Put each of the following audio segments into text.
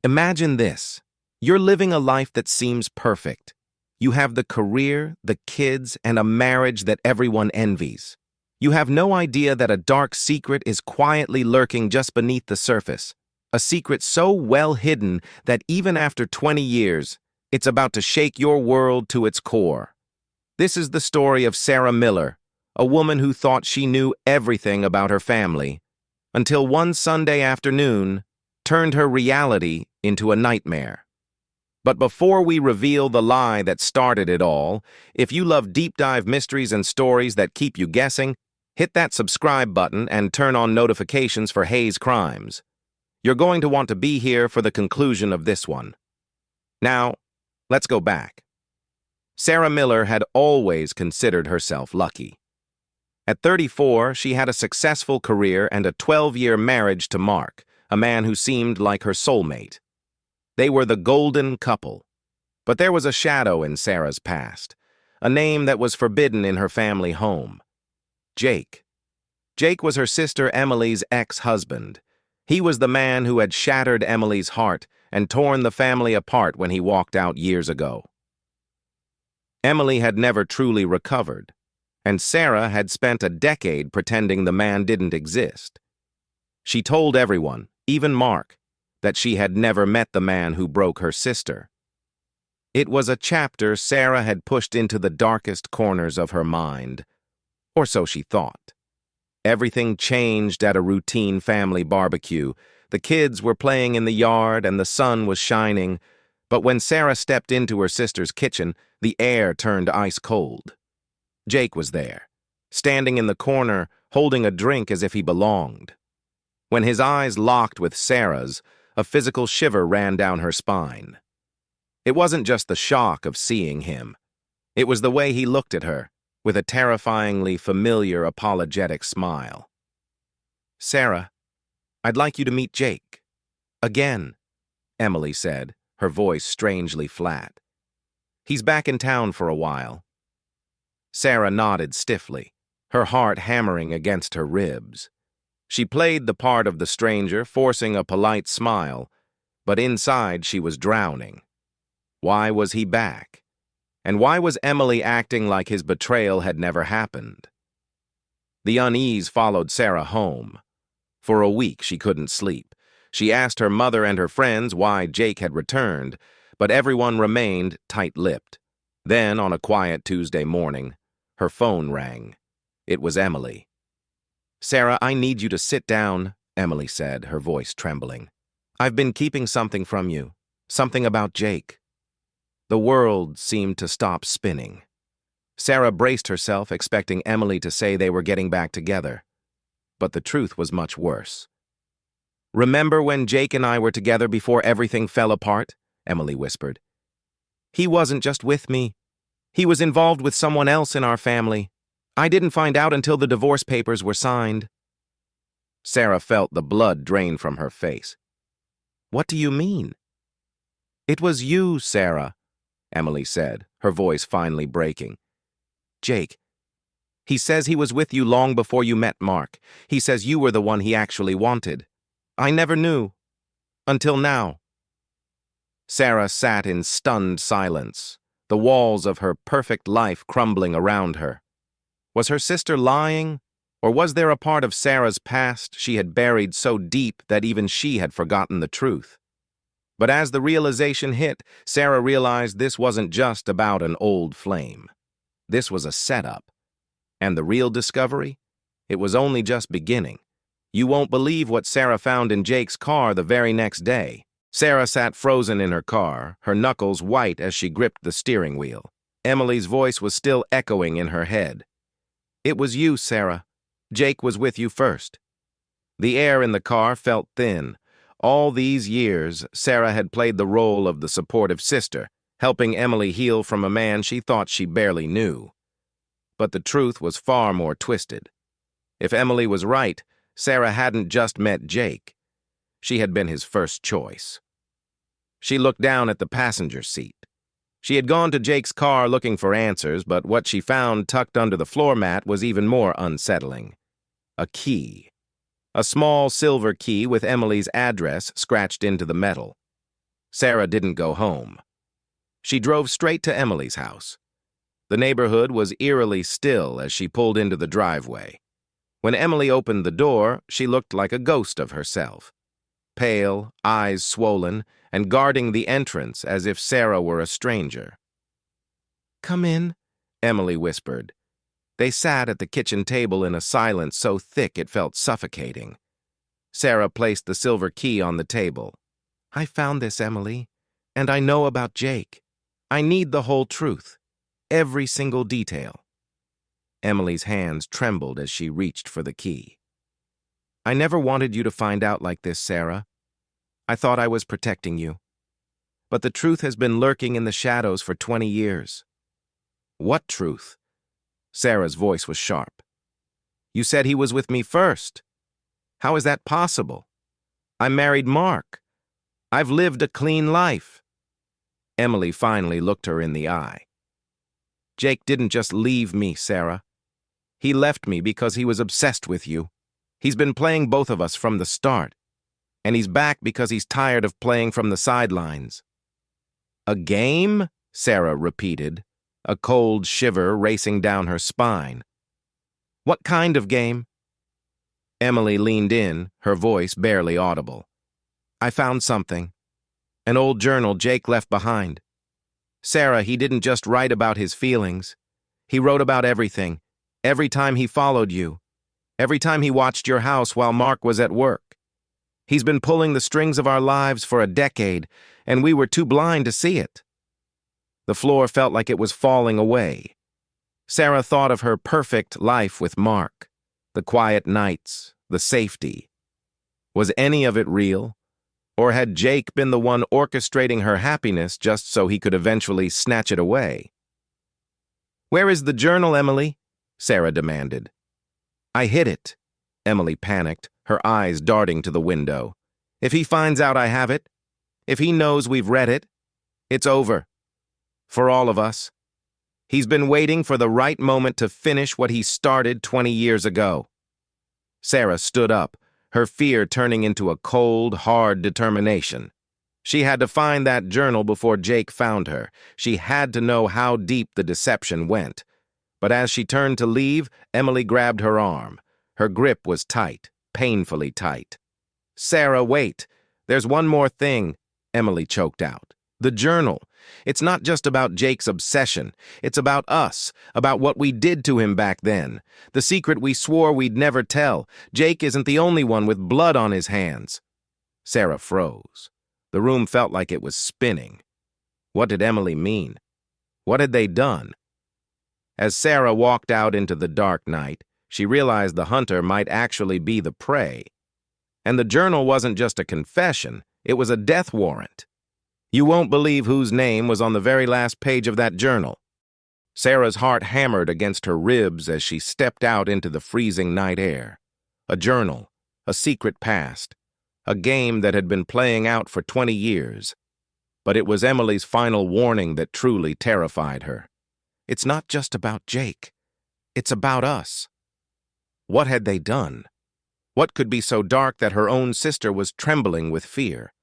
Imagine this. You're living a life that seems perfect. You have the career, the kids, and a marriage that everyone envies. You have no idea that a dark secret is quietly lurking just beneath the surface. A secret so well hidden that even after 20 years, it's about to shake your world to its core. This is the story of Sarah Miller, a woman who thought she knew everything about her family, until one Sunday afternoon turned her reality into a nightmare. But before we reveal the lie that started it all, if you love deep dive mysteries and stories that keep you guessing, hit that subscribe button and turn on notifications for Haze Crimes. You're going to want to be here for the conclusion of this one. Now, let's go back. Sarah Miller had always considered herself lucky. At 34, she had a successful career and a 12-year marriage to Mark, a man who seemed like her soulmate. They were the golden couple. But there was a shadow in Sarah's past, a name that was forbidden in her family home. Jake. Jake was her sister Emily's ex-husband. He was the man who had shattered Emily's heart and torn the family apart when he walked out years ago. Emily had never truly recovered, and Sarah had spent a decade pretending the man didn't exist. She told everyone, even Mark, that she had never met the man who broke her sister. It was a chapter Sarah had pushed into the darkest corners of her mind, or so she thought. Everything changed at a routine family barbecue. The kids were playing in the yard and the sun was shining, but when Sarah stepped into her sister's kitchen, the air turned ice cold. Jake was there, standing in the corner, holding a drink as if he belonged. When his eyes locked with Sarah's, a physical shiver ran down her spine. It wasn't just the shock of seeing him. It was the way he looked at her, with a terrifyingly familiar, apologetic smile. "Sarah, I'd like you to meet Jake." "Again," Emily said, her voice strangely flat. "He's back in town for a while." Sarah nodded stiffly, her heart hammering against her ribs. She played the part of the stranger, forcing a polite smile, but inside she was drowning. Why was he back? And why was Emily acting like his betrayal had never happened? The unease followed Sarah home. For a week she couldn't sleep. She asked her mother and her friends why Jake had returned, but everyone remained tight-lipped. Then, on a quiet Tuesday morning, her phone rang. It was Emily. "Sarah, I need you to sit down," Emily said, her voice trembling. "I've been keeping something from you, something about Jake." The world seemed to stop spinning. Sarah braced herself, expecting Emily to say they were getting back together. But the truth was much worse. "Remember when Jake and I were together before everything fell apart?" Emily whispered. "He wasn't just with me. He was involved with someone else in our family. I didn't find out until the divorce papers were signed." Sarah felt the blood drain from her face. "What do you mean?" "It was you, Sarah," Emily said, her voice finally breaking. "Jake. He says he was with you long before you met Mark. He says you were the one he actually wanted. I never knew. Until now." Sarah sat in stunned silence, the walls of her perfect life crumbling around her. Was her sister lying, or was there a part of Sarah's past she had buried so deep that even she had forgotten the truth? But as the realization hit, Sarah realized this wasn't just about an old flame. This was a setup. And the real discovery? It was only just beginning. You won't believe what Sarah found in Jake's car the very next day. Sarah sat frozen in her car, her knuckles white as she gripped the steering wheel. Emily's voice was still echoing in her head. "It was you, Sarah. Jake was with you first." The air in the car felt thin. All these years, Sarah had played the role of the supportive sister, helping Emily heal from a man she thought she barely knew. But the truth was far more twisted. If Emily was right, Sarah hadn't just met Jake. She had been his first choice. She looked down at the passenger seat. She had gone to Jake's car looking for answers, but what she found tucked under the floor mat was even more unsettling. A key. A small silver key with Emily's address scratched into the metal. Sarah didn't go home. She drove straight to Emily's house. The neighborhood was eerily still as she pulled into the driveway. When Emily opened the door, she looked like a ghost of herself. Pale, eyes swollen, and guarding the entrance as if Sarah were a stranger. "Come in," Emily whispered. They sat at the kitchen table in a silence so thick it felt suffocating. Sarah placed the silver key on the table. "I found this, Emily, and I know about Jake. I need the whole truth, every single detail." Emily's hands trembled as she reached for the key. "I never wanted you to find out like this, Sarah. I thought I was protecting you. But the truth has been lurking in the shadows for 20 years. "What truth?" Sarah's voice was sharp. "You said he was with me first. How is that possible? I married Mark. I've lived a clean life." Emily finally looked her in the eye. "Jake didn't just leave me, Sarah. He left me because he was obsessed with you. He's been playing both of us from the start. And he's back because he's tired of playing from the sidelines." "A game?" Sarah repeated, a cold shiver racing down her spine. "What kind of game?" Emily leaned in, her voice barely audible. "I found something. An old journal Jake left behind. Sarah, he didn't just write about his feelings. He wrote about everything. Every time he followed you. Every time he watched your house while Mark was at work. He's been pulling the strings of our lives for a decade, and we were too blind to see it." The floor felt like it was falling away. Sarah thought of her perfect life with Mark, the quiet nights, the safety. Was any of it real? Or had Jake been the one orchestrating her happiness just so he could eventually snatch it away? "Where is the journal, Emily?" Sarah demanded. "I hid it." Emily panicked, her eyes darting to the window. "If he finds out I have it, if he knows we've read it, it's over. For all of us. He's been waiting for the right moment to finish what he started 20 years ago." Sarah stood up, her fear turning into a cold, hard determination. She had to find that journal before Jake found her. She had to know how deep the deception went. But as she turned to leave, Emily grabbed her arm. Her grip was tight, painfully tight. "Sarah, wait. There's one more thing," Emily choked out. "The journal. It's not just about Jake's obsession. It's about us, about what we did to him back then. The secret we swore we'd never tell. Jake isn't the only one with blood on his hands." Sarah froze. The room felt like it was spinning. What did Emily mean? What had they done? As Sarah walked out into the dark night, she realized the hunter might actually be the prey. And the journal wasn't just a confession, it was a death warrant. You won't believe whose name was on the very last page of that journal. Sarah's heart hammered against her ribs as she stepped out into the freezing night air. A journal, a secret past, a game that had been playing out for 20 years. But it was Emily's final warning that truly terrified her. It's not just about Jake. It's about us. What had they done? What could be so dark that her own sister was trembling with fear?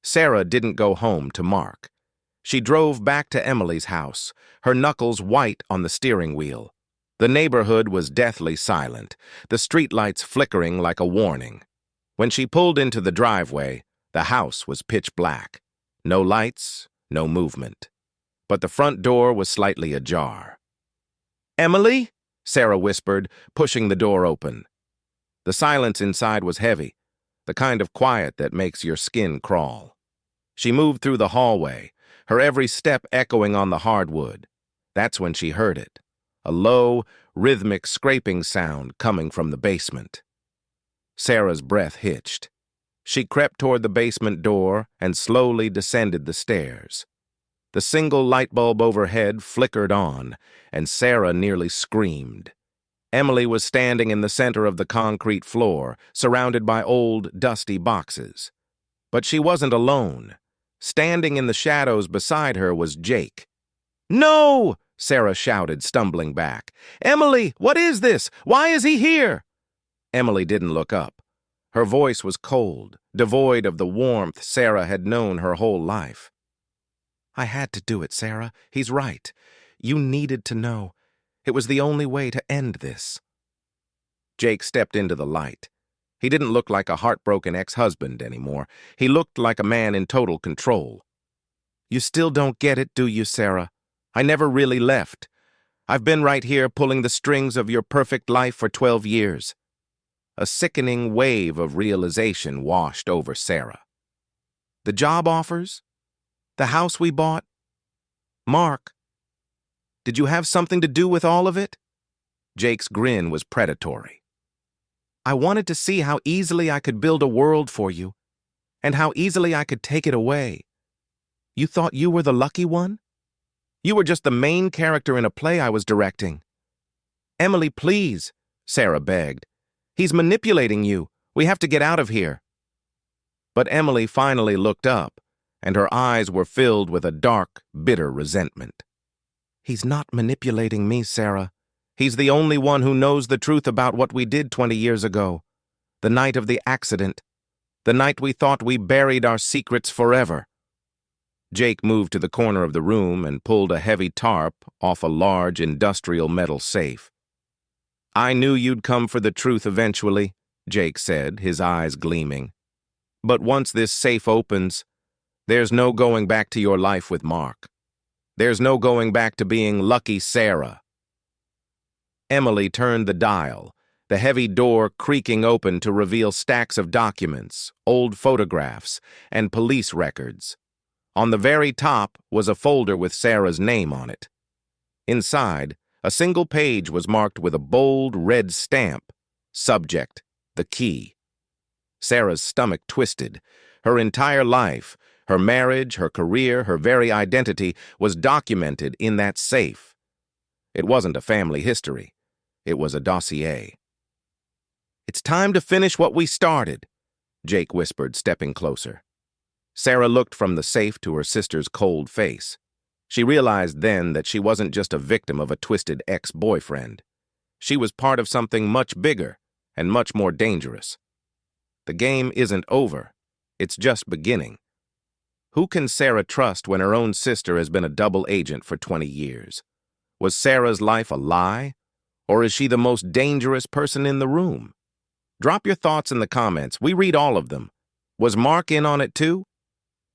Sarah didn't go home to Mark. She drove back to Emily's house, her knuckles white on the steering wheel. The neighborhood was deathly silent, the streetlights flickering like a warning. When she pulled into the driveway, the house was pitch black. No lights, no movement. But the front door was slightly ajar. "Emily?" Sarah whispered, pushing the door open. The silence inside was heavy, the kind of quiet that makes your skin crawl. She moved through the hallway, her every step echoing on the hardwood. That's when she heard it, a low, rhythmic scraping sound coming from the basement. Sarah's breath hitched. She crept toward the basement door and slowly descended the stairs. The single light bulb overhead flickered on, and Sarah nearly screamed. Emily was standing in the center of the concrete floor, surrounded by old, dusty boxes. But she wasn't alone. Standing in the shadows beside her was Jake. "No!" Sarah shouted, stumbling back. "Emily, what is this? Why is he here?" Emily didn't look up. Her voice was cold, devoid of the warmth Sarah had known her whole life. "I had to do it, Sarah. He's right. You needed to know. It was the only way to end this." Jake stepped into the light. He didn't look like a heartbroken ex-husband anymore. He looked like a man in total control. "You still don't get it, do you, Sarah? I never really left. I've been right here pulling the strings of your perfect life for 12 years. A sickening wave of realization washed over Sarah. The job offers? The house we bought? Mark, did you have something to do with all of it? Jake's grin was predatory. I wanted to see how easily I could build a world for you, and how easily I could take it away. You thought you were the lucky one? You were just the main character in a play I was directing. Emily, please, Sarah begged. He's manipulating you. We have to get out of here. But Emily finally looked up, and her eyes were filled with a dark, bitter resentment. He's not manipulating me, Sarah. He's the only one who knows the truth about what we did 20 years ago. The night of the accident. The night we thought we buried our secrets forever. Jake moved to the corner of the room and pulled a heavy tarp off a large industrial metal safe. I knew you'd come for the truth eventually, Jake said, his eyes gleaming. But once this safe opens, there's no going back to your life with Mark. There's no going back to being lucky Sarah. Emily turned the dial, the heavy door creaking open to reveal stacks of documents, old photographs, and police records. On the very top was a folder with Sarah's name on it. Inside, a single page was marked with a bold red stamp. Subject, the key. Sarah's stomach twisted. Her entire life, her marriage, her career, her very identity was documented in that safe. It wasn't a family history. It was a dossier. It's time to finish what we started, Jake whispered, stepping closer. Sarah looked from the safe to her sister's cold face. She realized then that she wasn't just a victim of a twisted ex-boyfriend. She was part of something much bigger and much more dangerous. The game isn't over. It's just beginning. Who can Sarah trust when her own sister has been a double agent for 20 years? Was Sarah's life a lie? Or is she the most dangerous person in the room? Drop your thoughts in the comments. We read all of them. Was Mark in on it too?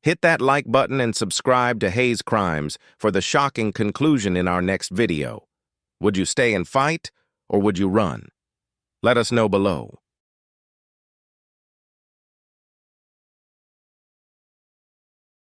Hit that like button and subscribe to Haze Crimes for the shocking conclusion in our next video. Would you stay and fight, or would you run? Let us know below.